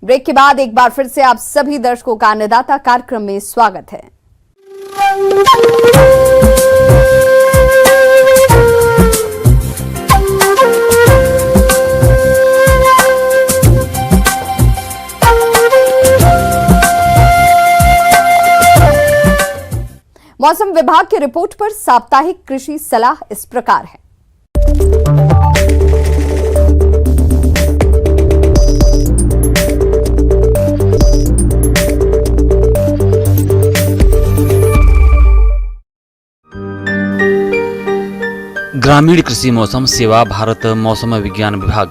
Break के बाद एक बार फिर से आप सभी दर्शकों का अन्नदाता कार्यक्रम में स्वागत है। मौसम विभाग की रिपोर्ट पर साप्ताहिक कृषि सलाह इस प्रकार है। ग्रामीण कृषि मौसम सेवा भारत मौसम विज्ञान विभाग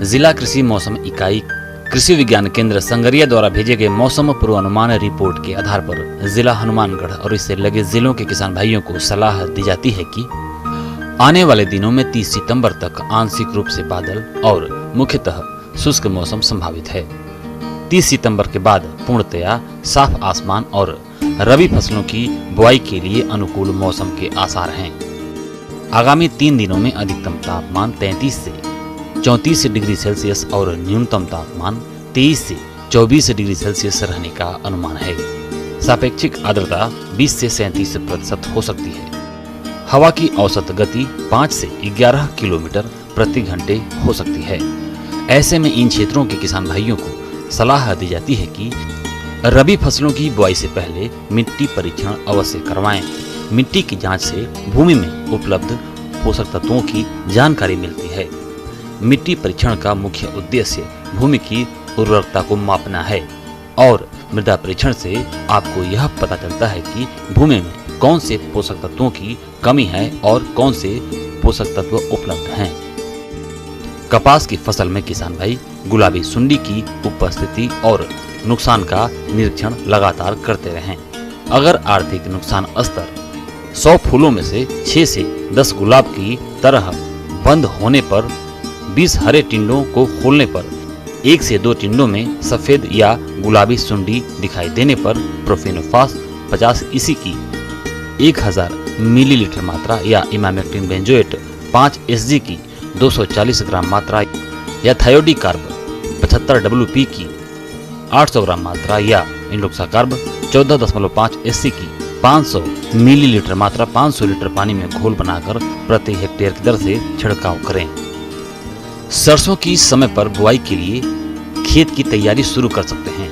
जिला कृषि मौसम इकाई कृषि विज्ञान केंद्र संगरिया द्वारा भेजे गए मौसम पूर्वानुमान रिपोर्ट के आधार पर जिला हनुमानगढ़ और इससे लगे जिलों के किसान भाइयों को सलाह दी जाती है कि आने वाले दिनों में 30 सितंबर तक आंशिक रूप से बादल और मुख्यतः शुष्क मौसम संभावित है। 30 सितंबर के बाद पूर्णतया साफ आसमान और रबी फसलों की बुआई के लिए अनुकूल मौसम के आसार हैं। आगामी 3 दिनों में अधिकतम तापमान 33 से 34 डिग्री सेल्सियस और न्यूनतम तापमान 23 से 24 डिग्री सेल्सियस रहने का अनुमान है। सापेक्षिक आर्द्रता 20 से 37% हो सकती है। हवा की औसत गति 5 से 11 किलोमीटर प्रति घंटे हो सकती है। ऐसे में इन क्षेत्रों के किसान भाइयों को सलाह दी जाती है कि रबी फसलों की बुआई से पहले मिट्टी परीक्षण अवश्य करवाएं। मिट्टी की जांच से भूमि में उपलब्ध पोषक तत्वों की जानकारी मिलती है। मिट्टी परीक्षण का मुख्य उद्देश्य भूमि की उर्वरकता को मापना है और मृदा परीक्षण से आपको यह पता चलता है कि भूमि में कौन से पोषक तत्वों की कमी है और कौन से पोषक तत्व उपलब्ध हैं। कपास की फसल में किसान भाई गुलाबी सुंडी की उपस्थिति और नुकसान का निरीक्षण लगातार करते रहें। अगर आर्थिक नुकसान स्तर 100 फूलों में से 6 से 10 गुलाब की तरह बंद होने पर, 20 हरे टिंडों को खोलने पर, 1 से 2 टिंडों में सफेद या गुलाबी सुंडी दिखाई देने पर प्रोफेनोफास 50 ईसी की 1000 मिलीलीटर मात्रा या इमामेक्टिन बेंजोएट 5 एसजी की 240 ग्राम मात्रा या थायोडिकार्ब 75 WP की 800 ग्राम मात्रा या इंडोक्साकार्ब 14.5 एससी की 500 मिलीलीटर मात्रा 500 लीटर पानी में घोल बनाकर प्रति हेक्टेयर की दर से छिड़काव करें। सरसों की समय पर बुआई के लिए खेत की तैयारी शुरू कर सकते हैं।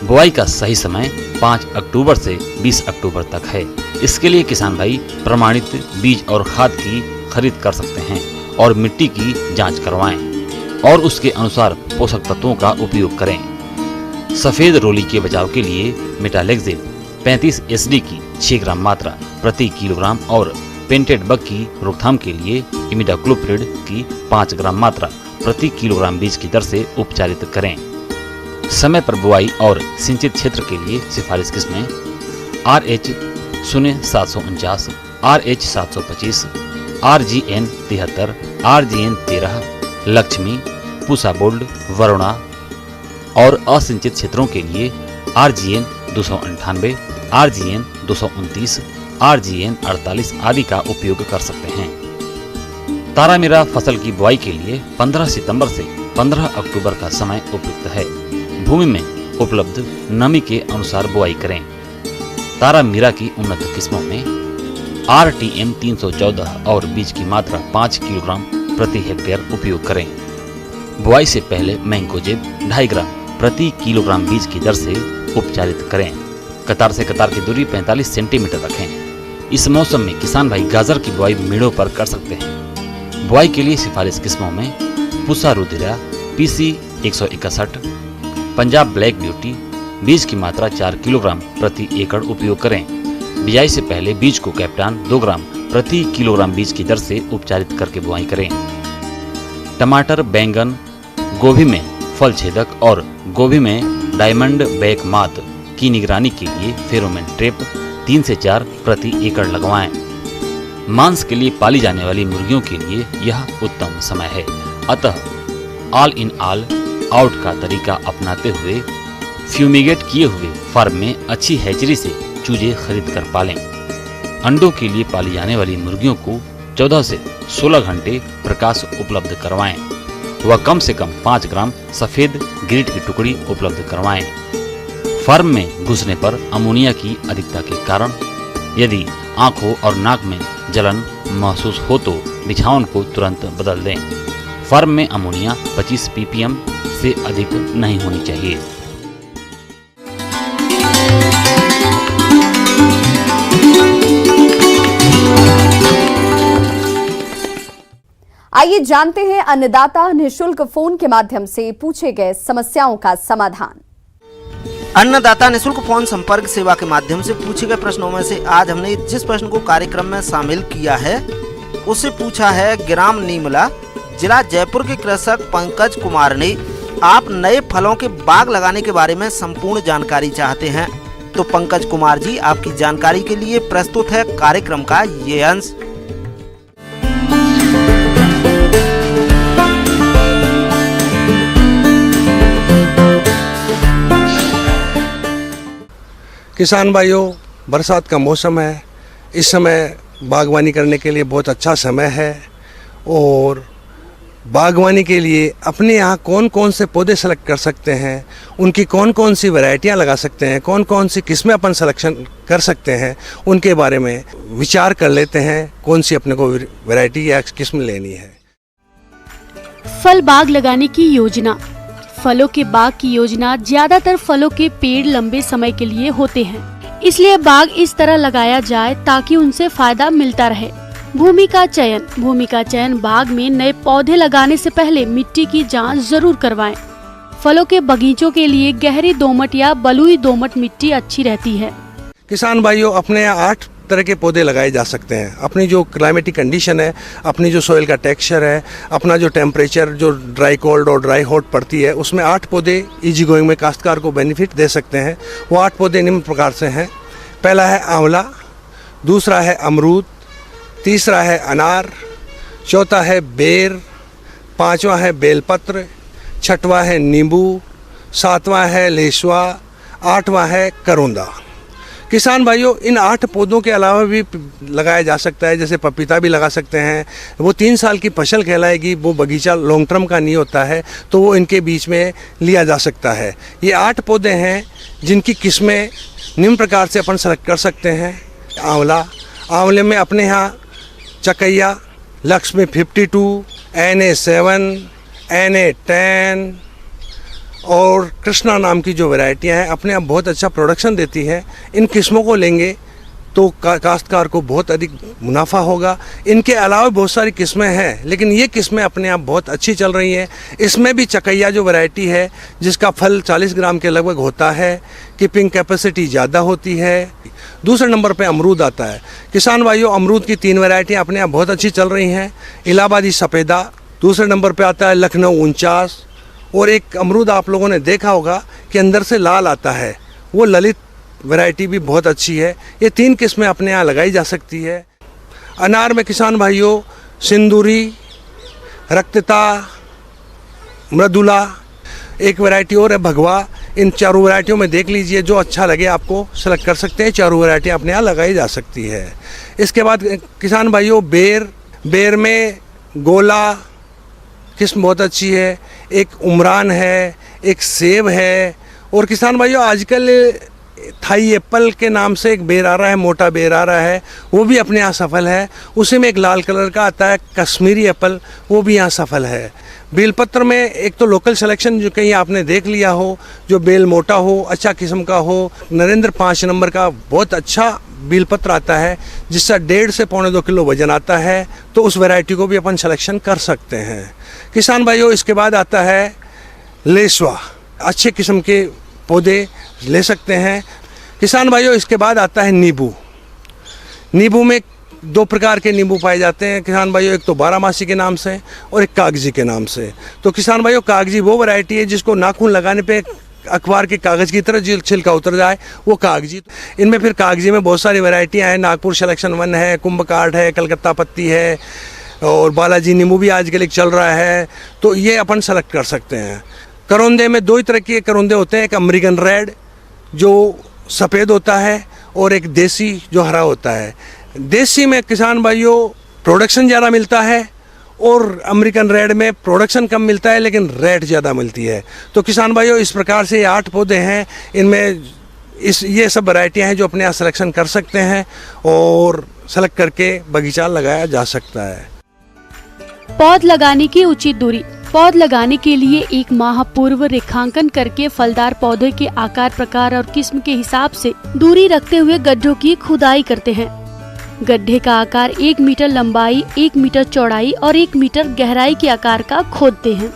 बुआई का सही समय 5 अक्टूबर से 20 अक्टूबर तक है। इसके लिए किसान भाई प्रमाणित बीज और खाद की खरीद कर सकते हैं और मिट्टी की जांच करवाएं और उसके अनुसार पोषक तत्वों का उपयोग करें। सफेद रोली के बचाव के लिए मेटालेक्सिल 35 एसडी की 6 ग्राम मात्रा प्रति किलोग्राम और पेंटेड बग की रोकथाम के लिए इमिडाक्लोप्रिड की 5 ग्राम मात्रा प्रति किलोग्राम बीज की दर से उपचारित करें। समय पर बुआई और सिंचित क्षेत्र के लिए सिफारिश किस्में RH 0749, RH 725, RGN 73, RGN 13, Lakshmi, Pusa bold, Varuna और असिंचित क्षेत्रों के लिए RGN 298, RGN 229, RGN 48 आदि का उपयोग कर सकते हैं। तारामीरा फसल की बुआई के लिए 15 सितंबर से 15 अक्टूबर का समय उपयुक्त है। भूमि में उपलब्ध नमी के अनुसार बुआई करें। तारामीरा की उन्नत किस्मों में RTM 314 और बीज की मात्रा 5 किलोग्राम प्रति हेक्टेयर उपयोग करें। बुआई से पहले मैंकोजेब 2.5 ग्राम प्रति किलोग्राम बीज की दर से उपचारित करें। कतार से कतार की दूरी 45 सेंटीमीटर रखें। इस मौसम में किसान भाई गाजर की बुआई मेड़ों पर कर सकते हैं। बुआई के लिए सिफारिश किस्मों में Pusa Rudhira PC 161, Punjab black beauty, बीज की मात्रा 4 किलोग्राम प्रति एकड़ उपयोग करें। बिजाई से पहले बीज को कैप्टान 2 ग्राम प्रति किलोग्राम बीज की दर से उपचारित करके बुआई करें। टमाटर, बैंगन, गोभी में फल छेदक और गोभी में डायमंड बैक मात की निगरानी के लिए फेरोमोन ट्रैप 3 से 4 प्रति एकड़ लगवाएं। मांस के लिए पाली जाने वाली मुर्गियों के लिए यह उत्तम समय है। अतः ऑल इन ऑल आउट का तरीका अपनाते हुए फ्यूमिगेट किए हुए फार्म में अच्छी हैचरी से चूजे खरीद कर पालें। अंडों के लिए पाली जाने वाली मुर्गियों को 14 से 16 घंटे प्रकाश उपलब्ध करवाएं व कम से कम 5 ग्राम सफेद ग्रीट की टुकड़ी उपलब्ध करवाएं। फर्म में घुसने पर अमोनिया की अधिकता के कारण यदि आंखों और नाक में जलन महसूस हो तो बिछावन को तुरंत बदल दें। फर्म में अमोनिया 25 ppm से अधिक नहीं होनी चाहिए। आइए जानते हैं अन्नदाता निःशुल्क फोन के माध्यम से पूछे गए समस्याओं का समाधान। अन्नदाता निःशुल्क फोन संपर्क सेवा के माध्यम से पूछे गए प्रश्नों में से आज हमने जिस प्रश्न को कार्यक्रम में शामिल किया है उससे पूछा है ग्राम नीमला, जिला जयपुर के कृषक पंकज कुमार ने। आप नए फलों के बाग लगाने के बारे में संपूर्ण जानकारी चाहते हैं तो पंकज कुमार जी, आपकी जानकारी के लिए प्रस्तुत है कार्यक्रम का ये अंश। किसान भाइयों, बरसात का मौसम है। इस समय बागवानी करने के लिए बहुत अच्छा समय है और बागवानी के लिए अपने यहाँ कौन कौन से पौधे सेलेक्ट कर सकते हैं, उनकी कौन कौन सी वैरायटियाँ लगा सकते हैं, कौन कौन सी किस्में अपन सिलेक्शन कर सकते हैं, उनके बारे में विचार कर लेते हैं कौन सी अपने को वैरायटी या किस्म लेनी है। फल बाग लगाने की योजना। फलों के बाग की योजना ज्यादातर फलों के पेड़ लंबे समय के लिए होते हैं, इसलिए बाग इस तरह लगाया जाए ताकि उनसे फायदा मिलता रहे। भूमि का चयन बाग में नए पौधे लगाने से पहले मिट्टी की जांच जरूर करवाएं। फलों के बगीचों के लिए गहरी दोमट या बलुई दोमट मिट्टी अच्छी रहती है। किसान भाइयों, अपने यहाँ 8 तरह के पौधे लगाए जा सकते हैं। अपनी जो क्लाइमेटिक कंडीशन है, अपनी जो सोइल का टेक्सचर है, अपना जो टेम्परेचर, जो ड्राई कोल्ड और ड्राई हॉट पड़ती है, उसमें 8 पौधे इजी गोइंग में काश्तकार को बेनिफिट दे सकते हैं। वो 8 पौधे निम्न प्रकार से हैं। पहला है आंवला, दूसरा है अमरूद, तीसरा है अनार, चौथा है बेर, पांचवा है बेलपत्र, छठवां है नींबू, सातवां है लेसवा, आठवां है करोंदा। किसान भाइयों, इन 8 पौधों के अलावा भी लगाया जा सकता है, जैसे पपीता भी लगा सकते हैं। वो 3 साल की फसल कहलाएगी। वो बगीचा लॉन्ग टर्म का नहीं होता है, तो वो इनके बीच में लिया जा सकता है। ये 8 पौधे हैं जिनकी किस्में निम्न प्रकार से अपन सेलेक्ट कर सकते हैं। आंवले में अपने यहाँ चकैया, लक्ष्मी 52, NA7, NA10 और कृष्णा नाम की जो वैरायटियां हैं अपने आप बहुत अच्छा प्रोडक्शन देती है। इन किस्मों को लेंगे तो काश्तकार को बहुत अधिक मुनाफा होगा। इनके अलावा बहुत सारी किस्में हैं, लेकिन ये किस्में अपने आप बहुत अच्छी चल रही हैं। इसमें भी चकैया जो वैरायटी है, जिसका फल 40 ग्राम के लगभग होता है, कीपिंग कैपेसिटी ज़्यादा होती है। दूसरे नंबर पे अमरूद आता है। किसान भाइयों, अमरूद की 3 वैरायटियाँ अपने आप बहुत अच्छी चल रही हैं। इलाहाबादी सफ़ेदा, दूसरे नंबर पे आता है लखनऊ 49, और एक अमरूद आप लोगों ने देखा होगा कि अंदर से लाल आता है, वो ललित वैरायटी भी बहुत अच्छी है। ये 3 किस्में अपने यहाँ लगाई जा सकती है। अनार में किसान भाइयों सिंदूरी, रक्तता, मृदुला, एक वैरायटी और है भगवा। इन चारों वैरायटियों में देख लीजिए, जो अच्छा लगे आपको सेलेक्ट कर सकते हैं। चारों वैरायटियाँ अपने यहाँ लगाई जा सकती है। इसके बाद किसान भाइयों बेर में गोला किस्म बहुत अच्छी है, एक उमरान है, एक सेब है, और किसान भाइयों आजकल थाई एप्पल के नाम से एक बेर आ रहा है, मोटा बेर आ रहा है, वो भी अपने यहाँ सफल है। उसी में एक लाल कलर का आता है कश्मीरी एप्पल, वो भी यहाँ सफल है। बेलपत्र में एक तो लोकल सिलेक्शन जो कहीं आपने देख लिया हो, जो बेल मोटा हो, अच्छा किस्म का हो, नरेंद्र 5 नंबर का बहुत अच्छा बेलपत्र आता है, जिसका 1.5 से 2.25 किलो वजन आता है, तो उस वैरायटी को भी अपन सिलेक्शन कर सकते हैं। किसान भाइयों, इसके बाद आता है लेसवा, अच्छे किस्म के पौधे ले सकते हैं। किसान भाइयों, इसके बाद आता है नींबू में 2 प्रकार के नींबू पाए जाते हैं किसान भाइयों, एक तो 12मासी के नाम से और एक कागजी के नाम से। तो किसान भाइयों, कागजी वो वैरायटी है जिसको नाखून लगाने पे अखबार के कागज़ की तरह छिलका उतर जाए, वो कागजी। इनमें फिर कागजी में बहुत सारी वैरायटियाँ हैं। नागपुर सिलेक्शन 1 है, कुंभकाठ है, कलकत्ता पत्ती है, और बालाजी नींबू भी आजकल एक चल रहा है, तो ये अपन सेलेक्ट कर सकते हैं। करौंदे में 2 तरह के करौंदे होते हैं, एक अमेरिकन रेड जो सफ़ेद होता है और एक देसी जो हरा होता है। देसी में किसान भाइयों प्रोडक्शन ज़्यादा मिलता है और अमेरिकन रेड में प्रोडक्शन कम मिलता है लेकिन रेट ज़्यादा मिलती है। तो किसान भाइयों, इस प्रकार से ये 8 पौधे हैं, इनमें ये सब वैरायटियाँ हैं जो अपने यहाँ सिलेक्शन कर सकते हैं और सेलेक्ट करके बगीचा लगाया जा सकता है। पौध लगाने की उचित दूरी। पौध लगाने के लिए 1 माह पूर्व रेखांकन करके फलदार पौधे के आकार, प्रकार और किस्म के हिसाब से दूरी रखते हुए गड्ढों की खुदाई करते हैं। गड्ढे का आकार 1 मीटर लंबाई, 1 मीटर चौड़ाई और 1 मीटर गहराई के आकार का खोदते हैं।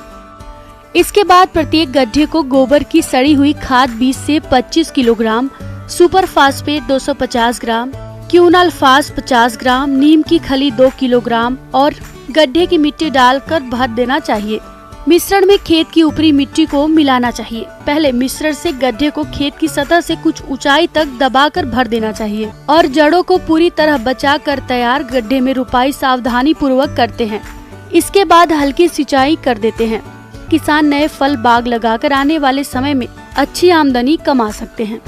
इसके बाद प्रत्येक गड्ढे को गोबर की सड़ी हुई खाद 20 से 25 किलोग्राम, सुपर फास्फेट 250 ग्राम, क्यूनाल्फास 50 ग्राम, नीम की खली 2 किलोग्राम और गड्ढे की मिट्टी डालकर भर देना चाहिए। मिश्रण में खेत की ऊपरी मिट्टी को मिलाना चाहिए। पहले मिश्रण से गड्ढे को खेत की सतह से कुछ ऊंचाई तक दबाकर भर देना चाहिए और जड़ों को पूरी तरह बचाकर तैयार गड्ढे में रुपाई सावधानी पूर्वक करते हैं। इसके बाद हल्की सिंचाई कर देते हैं। किसान नए फल बाग लगाकर आने वाले समय में अच्छी आमदनी कमा सकते हैं।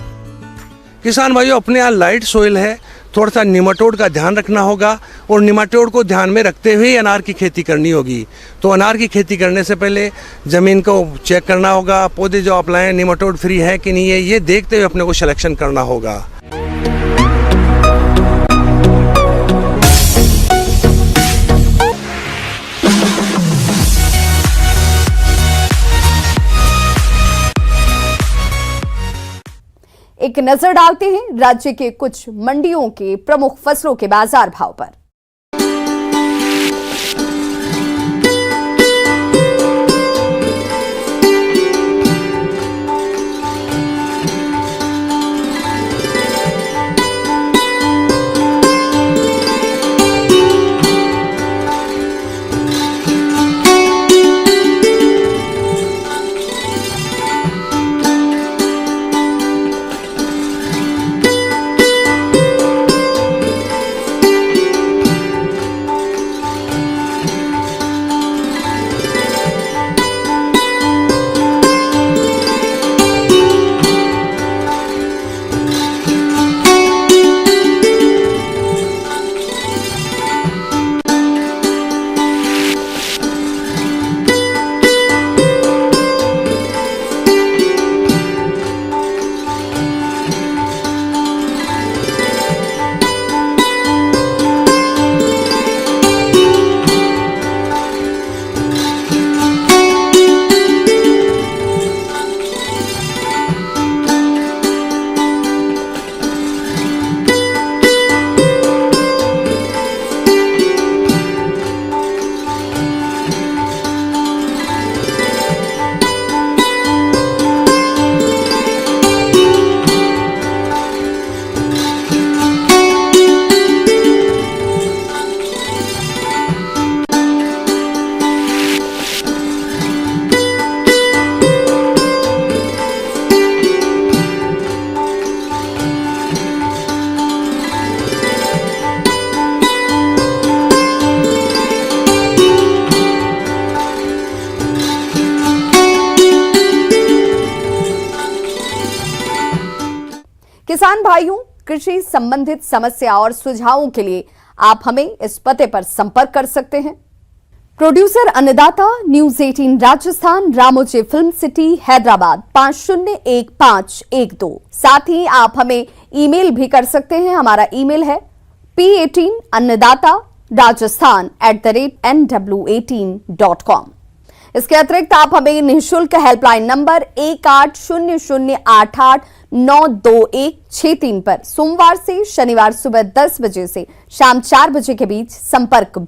किसान भाइयों, अपने यहाँ लाइट सोइल है, थोड़ा सा निमाटोड का ध्यान रखना होगा और निमाटोड को ध्यान में रखते हुए अनार की खेती करनी होगी। तो अनार की खेती करने से पहले ज़मीन को चेक करना होगा, पौधे जो आप लाएं निमाटोड फ्री है कि नहीं है, ये देखते हुए अपने को सिलेक्शन करना होगा। एक नजर डालते हैं राज्य के कुछ मंडियों के प्रमुख फसलों के बाजार भाव पर। किसान भाइयों, कृषि संबंधित समस्या और सुझावों के लिए आप हमें इस पते पर संपर्क कर सकते हैं। प्रोड्यूसर अन्नदाता, news 18 Rajasthan, Ramoji film city, Hyderabad 501512। साथ ही आप हमें ईमेल भी कर सकते हैं। हमारा ईमेल है p18annadaata@nw18.com। इसके अतिरिक्त आप हमें निःशुल्क हेल्पलाइन नंबर 180088921663 पर सोमवार से शनिवार सुबह 10 बजे से शाम 4 बजे के बीच संपर्क